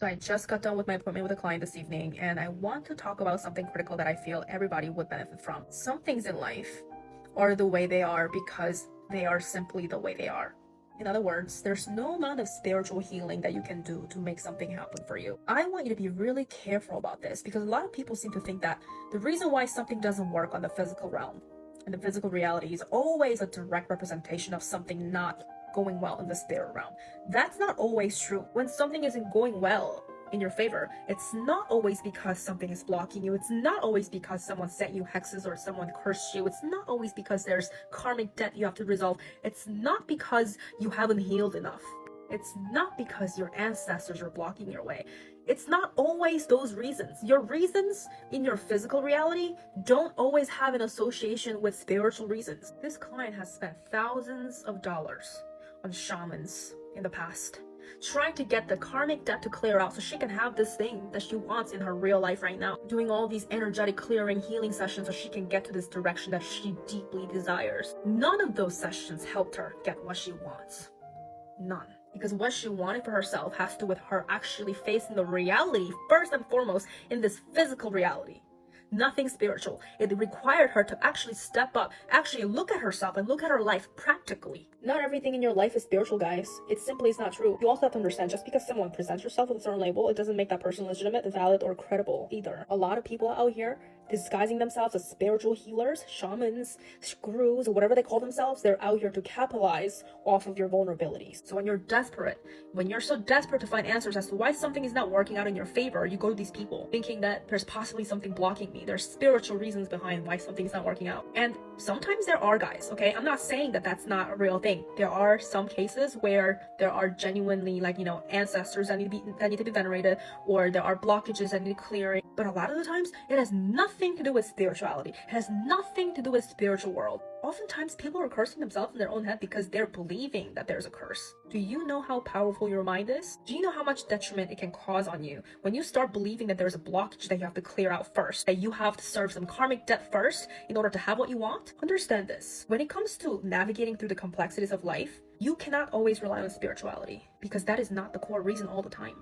So I just got done with my appointment with a client this evening, and I want to talk about something critical that I feel everybody would benefit from. Some things in life are the way they are because they are simply the way they are. In other words, there's no amount of spiritual healing that you can do to make something happen for you. I want you to be really careful about this because a lot of people seem to think that the reason why something doesn't work on the physical realm and the physical reality is always a direct representation of something not going well in the spirit realm. That's not always true. When something isn't going well in your favor, it's not always because something is blocking you. It's not always because someone sent you hexes or someone cursed you. It's not always because there's karmic debt you have to resolve. It's not because you haven't healed enough. It's not because your ancestors are blocking your way. It's not always those reasons. Your reasons in your physical reality don't always have an association with spiritual reasons. This client has spent thousands of dollars on shamans in the past, trying to get the karmic debt to clear out so she can have this thing that she wants in her real life right now, doing all these energetic clearing healing sessions so she can get to this direction that she deeply desires. None of those sessions helped her get what she wants. None. Because what she wanted for herself has to do with her actually facing the reality first and foremost in this physical reality. Nothing spiritual. It required her to actually step up, actually look at herself and look at her life practically. Not everything in your life is spiritual, guys. It simply is not true. You also have to understand, just because someone presents herself with a certain label, it doesn't make that person legitimate, valid, or credible either. A lot of people out here disguising themselves as spiritual healers, shamans, gurus, or whatever they call themselves, they're out here to capitalize off of your vulnerabilities. So when you're desperate, when you're so desperate to find answers as to why something is not working out in your favor, you go to these people thinking that there's possibly something blocking me. There's spiritual reasons behind why something's not working out. And sometimes there are, guys, okay? I'm not saying that that's not a real thing. There are some cases where there are genuinely, ancestors that need to be venerated, or there are blockages that need clearing. But a lot of the times, it has nothing to do with spirituality. It has nothing to do with spiritual world. Oftentimes, people are cursing themselves in their own head because they're believing that there's a curse. Do you know how powerful your mind is? Do you know how much detriment it can cause on you when you start believing that there's a blockage that you have to clear out first, that you have to serve some karmic debt first in order to have what you want? Understand this. When it comes to navigating through the complexities of life, you cannot always rely on spirituality because that is not the core reason all the time.